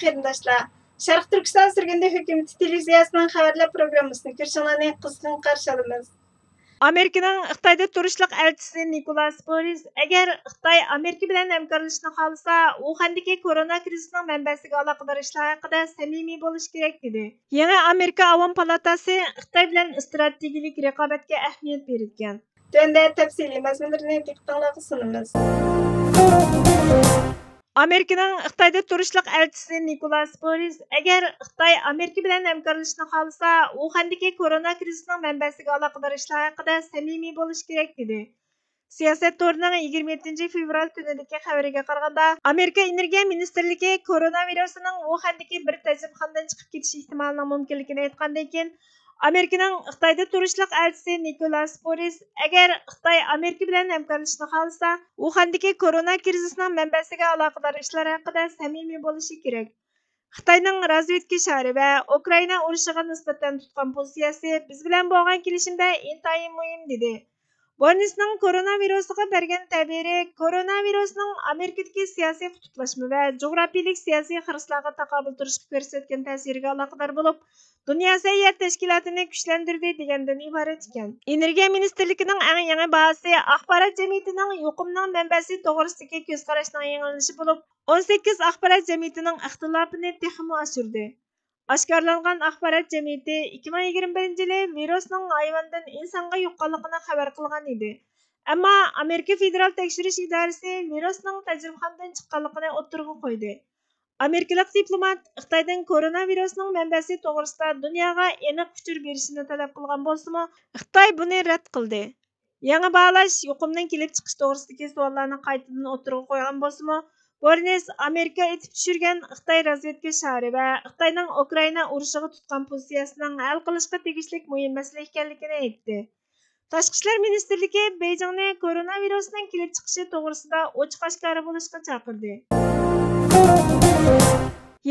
qarindoshlar. Sharq Turkiston Sirgindi hukumati televiziyasining xabarlar programmasini ko'rishinglarni qizg'in qarshi olamiz. Amerikaning Xitoyda turishliq elchisi Nikolas Boris agar Xitoy Amerika bilan hamkorlashishni xohlasa, Uxandagi korona krizisining manbasiga aloqador ishlar haqida samimiy bo'lish kerak dedi. Yangi Amerika Avom palatasi Xitoy bilan strategik raqobatga ahamiyat bergan. Tunda tafsiliy mazmunlarni diqqatingizga sunamiz. Amerikaning Xitoyda turishliq elchisi Nikolas Boris agar Xitoy Amerika bilan hamkorlashishni xohlasa, Uxandagi korona krizisining manbasiga aloqador ishlar haqida samimiy bo'lish kerak dedi. Siyosat to'rining 27 fevral kunidagi xabariga qaraganda, Amerika Energiya ministrligi koronavirusining Uxandagi bir tajribxonadan chiqib ketish ehtimolining mumkinligini aytgandan keyin Amerikaning Xitoyda turishliq elchisi Nikolas Boris agar Xitoy Amerika bilan hamkorlashishni xohlasa, Uxandagi korona krizisining manbasiga aloqador ishlar haqida samimiy bo'lishi kerak. Xitoyning razvedka shari va Ukraina urushiga nisbatan tutgan pozitsiyasi biz bilan bo'lgan kelishimda intayin muhim dedi. Borisning koronavirusiga bergan ta'biri koronavirusning Amerikadagi siyosiy qutblashma va jug'rafiyalik siyosiy xirislarga taqobil turishga ko'rsatgan ta'siriga aloqador bo'lib, Dünya Səyahət Təşkilatını gücləndirdi degandan iborat ekan. Energiya ministrligining eng yangi bahasi axborot jamiyatining yuqumning manbasi to'g'risidagi ko'z qarashning yangilanishi bo'lib, 18 axborot jamiyatining ixtilofini texmo oshirdi. Oshkorlangan axborot jamiyati 2021-yili virusning hayvondan insonga yuqqanligini xabar qilgan edi. Ammo Amerika Federal tekshirish idorasi virusning tajribxonadan chiqqanligini o'ttirg'a qo'ydi. Amerikalik diplomat Xitoydan koronavirusning manbasi to'g'risida dunyoga aniq uqtir berishini talab qilgan bo'lsa-mu, Xitoy buni rad qildi. Yangi baholash yuqumning kelib chiqish to'g'risidagi savollarni qaytadan o'tirg'a qo'ygan bo'lsa-mu, Boris Amerika etib tushirgan Xitoy razvedka shari va Xitoyning Ukraina urushiga tutgan pozitsiyasining hal qilishga tegishli muhim masala ekanligini aytdi. Tashqi ishlar ministrligi Beijingni koronavirusning kelib chiqishi to'g'risida ochiq-oshkora bo'lishga chaqirdi.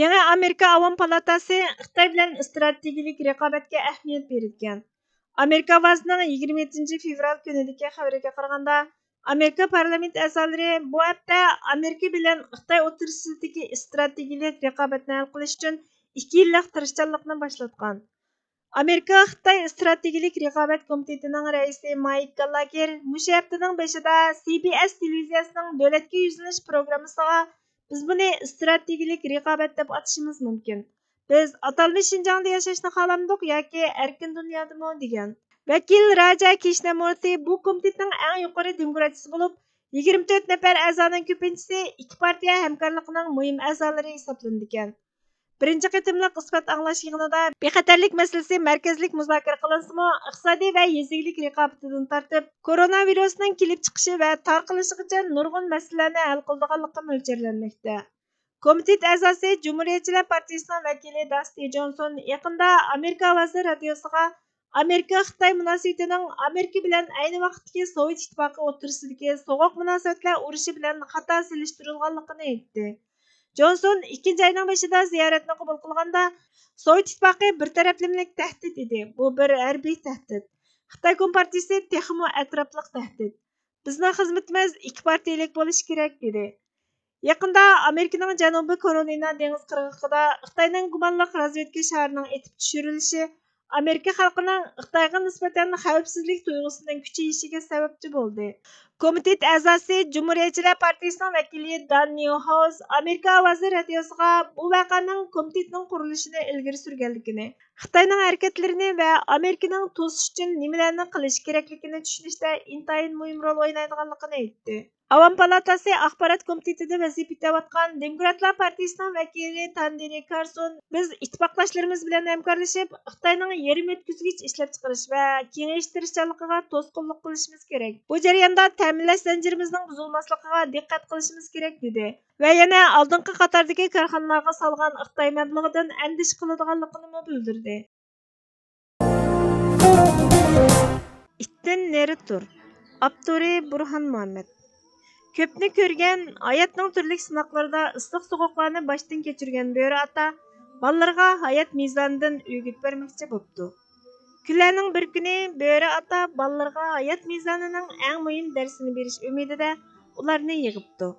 Yangi Amerika Avom palatasi Xitoy bilan strategik raqobatga ahamiyat bergan. Amerika vazirining 27 fevral kunidagi xabariga qaraganda, Amerika parlament a'zolari bu hafta Amerika bilan Xitoy o'rtasidagi strategik raqobatni hal qilish uchun 2 yillik tirishchanlikni boshlatgan. Amerika Xitoy strategik raqobat komitetining raisi Mike Gallagher mushu haftaning boshida CBS televiziyasining davlatga yuzlanish programmasiga biz buni strategik raqobat deb atashimiz mumkin. Biz atalmish Shinjongda yashashni xohlamdik yoki erkin dunyodami degan. Vakil Raja Krishnamurti bu komitetning eng yuqori demokratchisi bo'lib, 24 nafar a'zoning ko'pinchisi ikki partiya hamkorligining muhim a'zolari hisoblanadigan. Birinchi qitimliq isbot anglash yig'inida bexatarlik masalasi markazlik muzokara qilinsa-mu, iqtisodiy va yezilik raqobatidan tortib, koronavirusning kelib chiqishi va tarqalishigacha nurg'un masalalarni hal qiladiganligi mo'ljallanmoqda. Komitet a'zosi Cumhuriyetçiler Partiyasining vakili Dusty Johnson yaqinda Amerika ovozi radiosiga Amerika-Xitoy munosabatining Amerika bilan ayni vaqtdagi Sovet ittifoqi o'rtasidagi sovuq munosabatlar urushi bilan xato solishtirilganligini aytdi. Johnson 2 ayning boshida ziyoratni qabul qilganda Sovet ittifoqi bir taraflamlik tahdid edi. Bu bir harbiy tahdid. Xitoy Kompartiyasi texmo atrofliq tahdid. Bizning xizmatimiz ikki partiyalik bo'lishi kerak dedi. Yaqinda Amerikaning Janubiy Karolina dengiz qirg'og'ida Xitoyning gumonliq razvedka sharining etib tushirilishi Amerika xalqining Xitoyga nisbatan xavfsizlik tuyg'usining kuchayishiga sababchi bo'ldi. Komitet a'zosi Cumhuriyetçiler Partiyasining vakili Dan Newhouse Amerika ovozi radiosiga bu voqeaning komitetning qurilishini ilgari surganligini, Xitoyning harakatlarini va Amerikaning to'sish uchun nimalarni qilish kerakligini tushunishda intayin muhim rol o'ynaydiganligini aytdi. Avom palatasi axborot komitetida vazifa etayotgan Demokratlar Partiyasining vakili Tandiri Carson biz ittifoqdoshlarimiz bilan hamkorlashib, Xitoyning yerim o'tkazgich ishlab chiqarish va kengayish tirishchanligiga to'sqinlik qilishimiz kerak. Bu jarayonda ta'minlash zanjirimizning buzilmasligiga diqqat qilishimiz kerak dedi. Va yana oldingi qatordagi korxonalarga solgan Xitoy mablag'idan andish qiladiganligini bildirdi. Ittin neri tur. Abduri Burhan Muhammad. Köpni ko'rgan, hayotning turli sinoqlarida issiq sovuqlarni boshdan kechirgan bo'ri ota bolalarga hayot mezonidan o'g'it bermoqchi bo'pti. Kunlarning bir kuni bo'ri ota bolalarga hayot mezonining eng muhim darsini berish umidida ularni yig'ibdi.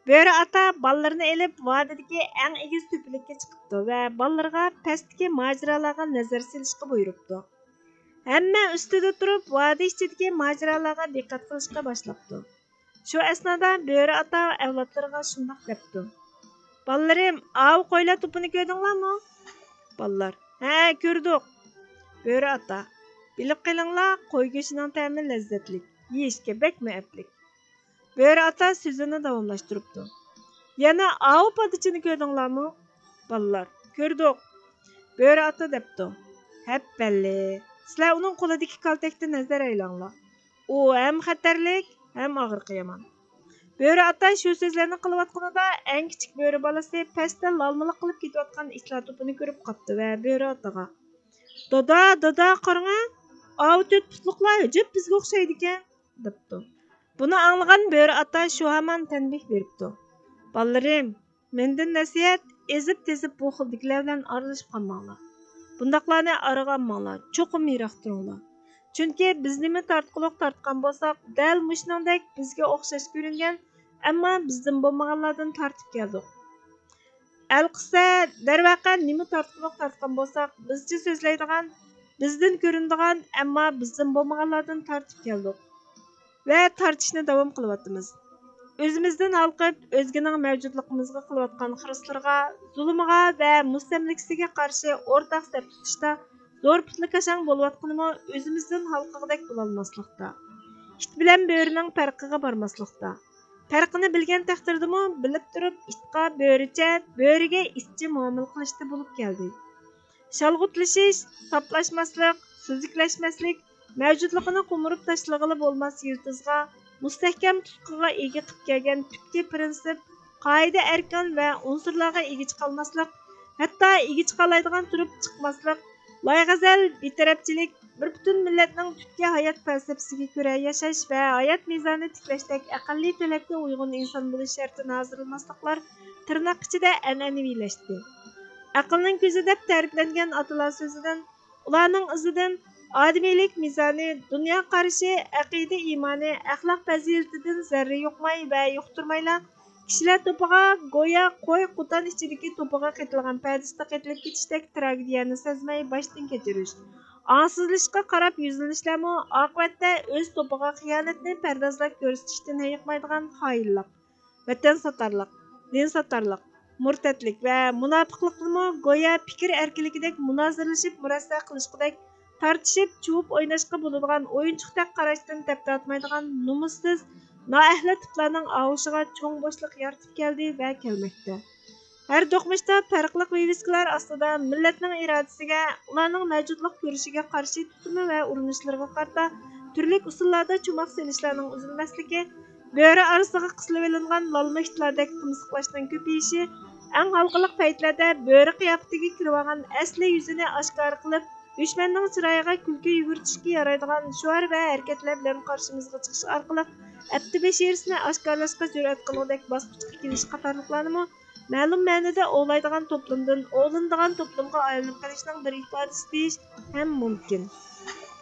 Böre ata ballarını elip vadidagi eng egiz tepelikka chiqibdi va ballarga pastdagi majralarga nazar silishga buyuribdi. Hamma ustida turib vadi ichidagi majralarga diqqat qilishga boshlabdi. Shu asnoda Böre ata avlodlariga shundoq debdi: "Ballarim, av qo'ylar to'pini ko'rdinglarmi?" Ballar: "Ha, ko'rdik." Böre ata: "Bilib qilinglar, qo'y go'shtining ta'mi lazzatli, yeyishga bakmi aplik." Böre ata so'zini davomlashtiribdi: "Yana av padichini ko'rdinglarmi?" Ballar: "Ko'rdik." Böre ata debdi: "Həppəlli, sizlar uning qo'lidagi kaltakdan nazar aylanglar. U ham xatarlik, ham og'riqi yomon." Böre ata shu so'zlarni qilayotganida eng kichik böre bolasi pastda lalmiliq qilib ketayotgan itlar to'pini ko'rib qopti va Böre ataga: Dada, qarang, av to'rt putliqlar hujub bizga o'xshaydi ekan, debdi. Buni anglagan Böre ata shu hamon tanbih beribdi: "Ballarim, mendan nasihat, ezib-tezib bu xildikilar bilan aralashib qolmanglar. Bundaqlarni araganmanglar, cho'qim yiroq turinglar. Chunki biz nima tortquliq tortgan bo'lsak, dal mushningdek bizga o'xshash ko'ringan, ammo bizdan bo'lmaganlardan tortib keldik. Alqissa, darvaqa nima tortquliq tortgan bo'lsak, bizcha so'zlaydigan, bizdan ko'rinadigan, ammo bizdan bo'lmaganlardan tortib keldik va tortishni davom qilyapmiz. O'zimizdan halqib, o'zganing mavjudligimizga qilayotgan xirislarga, zulmiga va mustamlikasiga qarshi o'rtaq saf tutishda zo'r putli kashang bo'layotganimi o'zimizdan halqig'idek bo'lolmaslikda. It bilan bo'rining farqiga bormaslikda. Farqini bilgan taqdirdami, bilib turib itqa bo'richa, bo'riga itcha muomala qilishda bo'lib keldi. Shalg'utlashish, saplashmaslik, suziklashmaslik, mavjudligini qo'mirib tashlag'ili bo'lmas yiltizga, mustahkam tutqiga ega qilib kelgan tükki prinsip, qoida arkan va unsurlarga ega chiqolmaslik, hatto ega chiqoladigan turib chiqmaslik, loyg'azal, betarafchilik, bir butun millatning tükki hayot falsafasiga ko'ra yashash va hayot mezoni tiklashdek aqlli talabga uyg'un inson bo'lish shartini hozirlamasliklar tirnoq ichida an'anaviylashdi. Aqlning ko'zi deb ta'riflangan atalar so'zidan, ularning izidan odamiylik mezoni, dunyo qarashi, aqida iymoni, axloq fazilatidan zarra yo'qmay va yo'qtirmayla kishilar to'piga go'yo qo'y qutan ichidagi to'piga qetilgan pardisda qetilib ketishdak tragediyani sezmay boshdan kechirish, ongsizlashga qarab yuzlanishlarmi oqibatda o'z to'piga xiyonatni pardozlab ko'rsatishdan hayiqmaydigan xoinlik, vatan satarlik, din satarlik, murtadlik va munofiqlikni go'yo fikr erkinligidek munozirlashib murassa qilishqidek tartishib chuvib o'ynashga bo'ladigan o'yinchoqdek qarashdan tap tortmaydigan nomussiz noahli tiplarning og'ushiga cho'ng bo'shliq yaratib keldi va kelmoqda. Har do'qmishda farqli viviskalar ostida millatning irodasiga, ularning mavjudlik ko'rishiga qarshi tutumi va urinishlariga qarata turli usullarda cho'moq selishlarning uzilmasligi, bo'ri orasiga qisilib ilingan lalma itlardek qimsiqlashning ko'payishi, eng halqiliq paytlarda bo'ri qiyofatiga kirib olgan asli yuzini oshkor qilib, dushmanning chiroyiga kulki yugurtishga yaraydigan shuar va harakatlar bilan qarshimizga chiqish orqali abdi bashirisini oshkorlashga jur'at qilgudek bosqichga kelish qatorliqlarni ma'lum ma'noda o'g'laydigan to'plamdan o'g'linadigan to'plamga aylanib qolishning bir ifodasi deyish ham mumkin.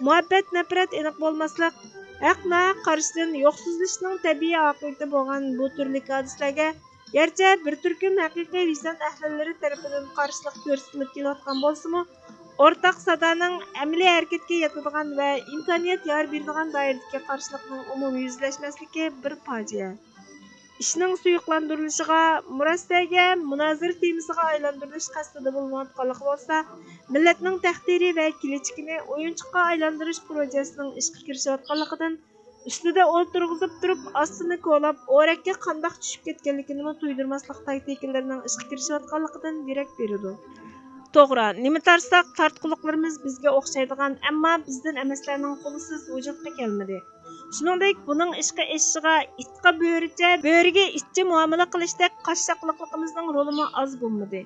Muhabbat, nafrat aniq bo'lmaslik, haqna qarshidan yo'qsizlashning tabiiy oqibati bo'lgan bu turli hodisalarga garchi bir turkum haqiqiy vijdon ahlilari tarafidan qarshilik ko'rsatilib kelayotgan bo'lsa-mu, o'rtaq sadoning amaliy harakatga yetadigan va imkoniyat yor beradigan doiradagi qarshilikning umumiy yuzlashmasligi bir fojia. Ishning suyuqlandirilishiga, murossaga, munozir temasiga aylantirilish qasdida bo'lmayotganligi bo'lsa, millatning taqdiri va kelajagini o'yinchoqqa aylantirish projesining ishga kirishayotganligidan, ustida o'tirg'izib turib, ostini ko'lab, o'rakka qandoq tushib ketganligini tuydirmaslik taktikalarning ishga kirishayotganligidan derak beradi. To'g'ri, nima tarsak tortquliqlarimiz bizga o'xshaydigan, ammo bizdan emaslarning qo'lisiz vujudga kelmadi. Shuningdek, buning ishqa eshishiga itqa bo'richa, bo'riga itcha muomala qilishdek qashshoqliqligimizning rolimi oz bo'lmadi.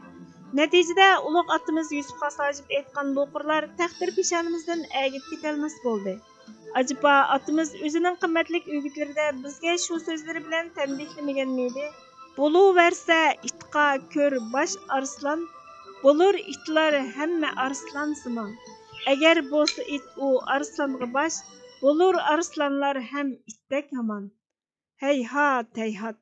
Natijada ulug' otimiz Yusuf Xosojib aytgan bu qurlar taqdir peshonimizdan agib ketolmas bo'ldi. Ajaba otimiz o'zining qimmatli o'gitlarida bizga shu so'zlari bilan tanbihlamaganmidi? Bo'laversa itqa ko'r bosh arslon, bo'lur itlar hamma arslon simon. Agar bo'lsa it u arslonga bosh, bo'lur arslonlar ham itdek hamon. Hayhot, hayhot.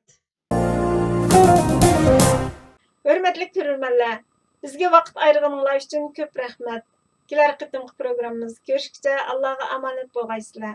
Hörmetlik görürmenler, bizge vaqt ayırğanыңlar üçün köp rahmat. Keler qitimki programmamız görüşkice Allah'a amanet bolgaysızlar.